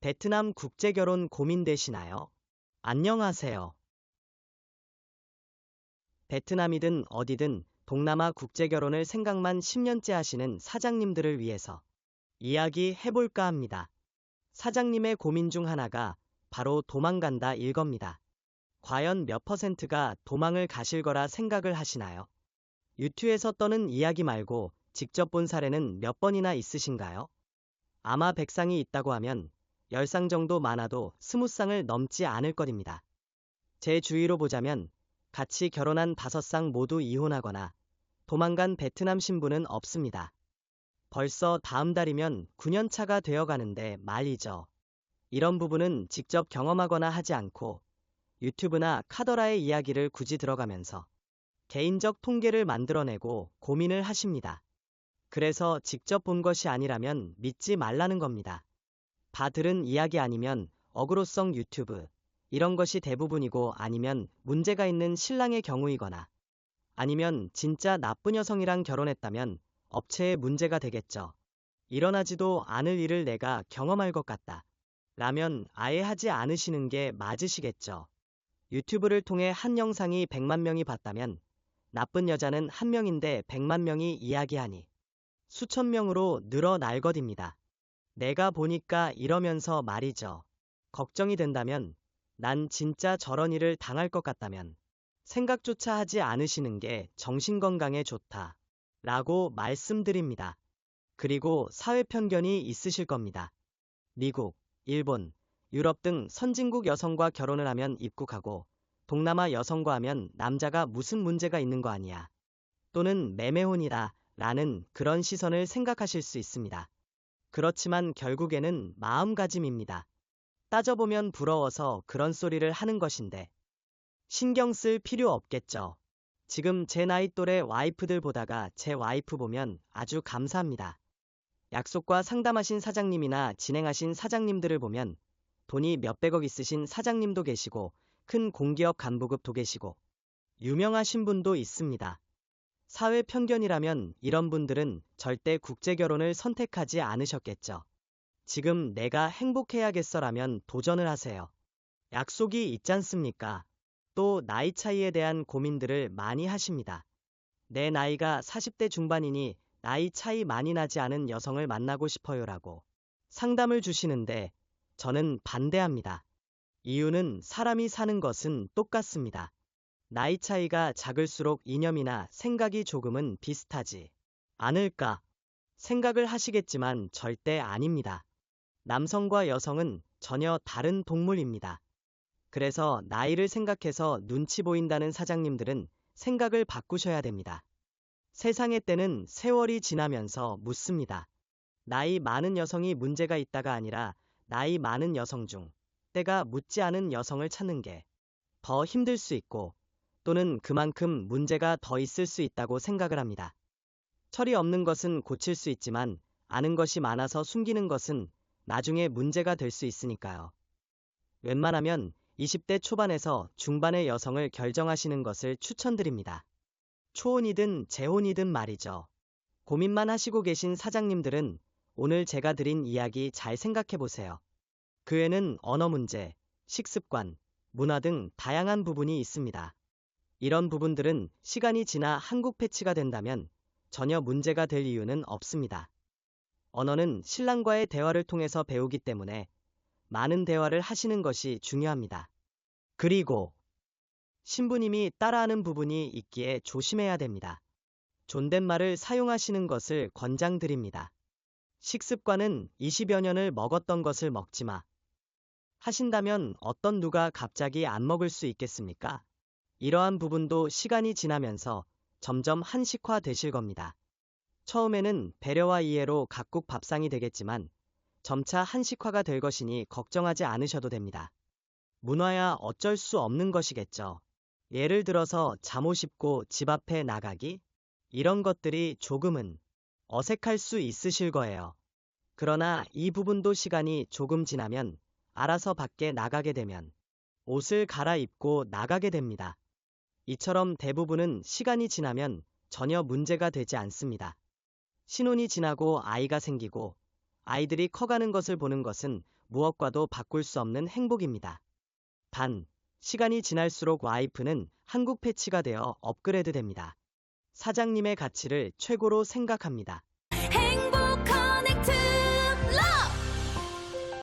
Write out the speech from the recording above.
베트남 국제결혼 고민되시나요? 안녕하세요. 베트남이든 어디든 동남아 국제결혼을 생각만 10년째 하시는 사장님들을 위해서 이야기해볼까 합니다. 사장님의 고민 중 하나가 바로 도망간다 일겁니다. 과연 몇 퍼센트가 도망을 가실 거라 생각을 하시나요? 유튜브에서 떠는 이야기 말고 직접 본 사례는 몇 번이나 있으신가요? 아마 100쌍이 있다고 하면 10쌍 정도 많아도 20쌍을 넘지 않을 것입니다. 제 주위로 보자면 같이 결혼한 5쌍 모두 이혼하거나 도망간 베트남 신부는 없습니다. 벌써 다음 달이면 9년 차가 되어가는데 말이죠. 이런 부분은 직접 경험하거나 하지 않고 유튜브나 카더라의 이야기를 굳이 들어가면서 개인적 통계를 만들어내고 고민을 하십니다. 그래서 직접 본 것이 아니라면 믿지 말라는 겁니다. 다 들은 이야기 아니면 어그로성 유튜브 이런 것이 대부분이고 아니면 문제가 있는 신랑의 경우이거나 아니면 진짜 나쁜 여성이랑 결혼했다면 업체에 문제가 되겠죠. 일어나지도 않을 일을 내가 경험할 것 같다. 라면 아예 하지 않으시는 게 맞으시겠죠. 유튜브를 통해 한 영상이 100만 명이 봤다면 나쁜 여자는 한 명인데 100만 명이 이야기하니 수천 명으로 늘어날 것입니다. 내가 보니까 이러면서 말이죠. 걱정이 된다면 난 진짜 저런 일을 당할 것 같다면 생각조차 하지 않으시는 게 정신건강에 좋다. 라고 말씀드립니다. 그리고 사회 편견이 있으실 겁니다. 미국, 일본, 유럽 등 선진국 여성과 결혼을 하면 입국하고 동남아 여성과 하면 남자가 무슨 문제가 있는 거 아니야. 또는 매매혼이다. 라는 그런 시선을 생각하실 수 있습니다. 그렇지만 결국에는 마음가짐입니다. 따져보면 부러워서 그런 소리를 하는 것인데 신경 쓸 필요 없겠죠. 지금 제 나이 또래 와이프들 보다가 제 와이프 보면 아주 감사합니다. 약속과 상담하신 사장님이나 진행하신 사장님들을 보면 돈이 몇백억 있으신 사장님도 계시고 큰 공기업 간부급도 계시고 유명하신 분도 있습니다. 사회 편견이라면 이런 분들은 절대 국제결혼을 선택하지 않으셨겠죠. 지금 내가 행복해야겠어라면 도전을 하세요. 약속이 있잖습니까? 또 나이 차이에 대한 고민들을 많이 하십니다. 내 나이가 40대 중반이니 나이 차이 많이 나지 않은 여성을 만나고 싶어요라고 상담을 주시는데 저는 반대합니다. 이유는 사람이 사는 것은 똑같습니다. 나이 차이가 작을수록 이념이나 생각이 조금은 비슷하지 않을까 생각을 하시겠지만 절대 아닙니다. 남성과 여성은 전혀 다른 동물입니다. 그래서 나이를 생각해서 눈치 보인다는 사장님들은 생각을 바꾸셔야 됩니다. 세상의 때는 세월이 지나면서 묻습니다. 나이 많은 여성이 문제가 있다가 아니라 나이 많은 여성 중 때가 묻지 않은 여성을 찾는 게 더 힘들 수 있고 또는 그만큼 문제가 더 있을 수 있다고 생각을 합니다. 철이 없는 것은 고칠 수 있지만 아는 것이 많아서 숨기는 것은 나중에 문제가 될 수 있으니까요. 웬만하면 20대 초반에서 중반의 여성을 결정하시는 것을 추천드립니다. 초혼이든 재혼이든 말이죠. 고민만 하시고 계신 사장님들은 오늘 제가 드린 이야기 잘 생각해보세요. 그 외에는 언어 문제, 식습관, 문화 등 다양한 부분이 있습니다. 이런 부분들은 시간이 지나 한국 패치가 된다면 전혀 문제가 될 이유는 없습니다. 언어는 신랑과의 대화를 통해서 배우기 때문에 많은 대화를 하시는 것이 중요합니다. 그리고 신부님이 따라하는 부분이 있기에 조심해야 됩니다. 존댓말을 사용하시는 것을 권장드립니다. 식습관은 20여 년을 먹었던 것을 먹지 마. 하신다면 어떤 누가 갑자기 안 먹을 수 있겠습니까? 이러한 부분도 시간이 지나면서 점점 한식화 되실 겁니다. 처음에는 배려와 이해로 각국 밥상이 되겠지만 점차 한식화가 될 것이니 걱정하지 않으셔도 됩니다. 문화야 어쩔 수 없는 것이겠죠. 예를 들어서 잠옷 입고 집 앞에 나가기? 이런 것들이 조금은 어색할 수 있으실 거예요. 그러나 이 부분도 시간이 조금 지나면 알아서 밖에 나가게 되면 옷을 갈아입고 나가게 됩니다. 이처럼 대부분은 시간이 지나면 전혀 문제가 되지 않습니다. 신혼이 지나고 아이가 생기고 아이들이 커가는 것을 보는 것은 무엇과도 바꿀 수 없는 행복입니다. 단, 시간이 지날수록 와이프는 한국 패치가 되어 업그레이드 됩니다. 사장님의 가치를 최고로 생각합니다.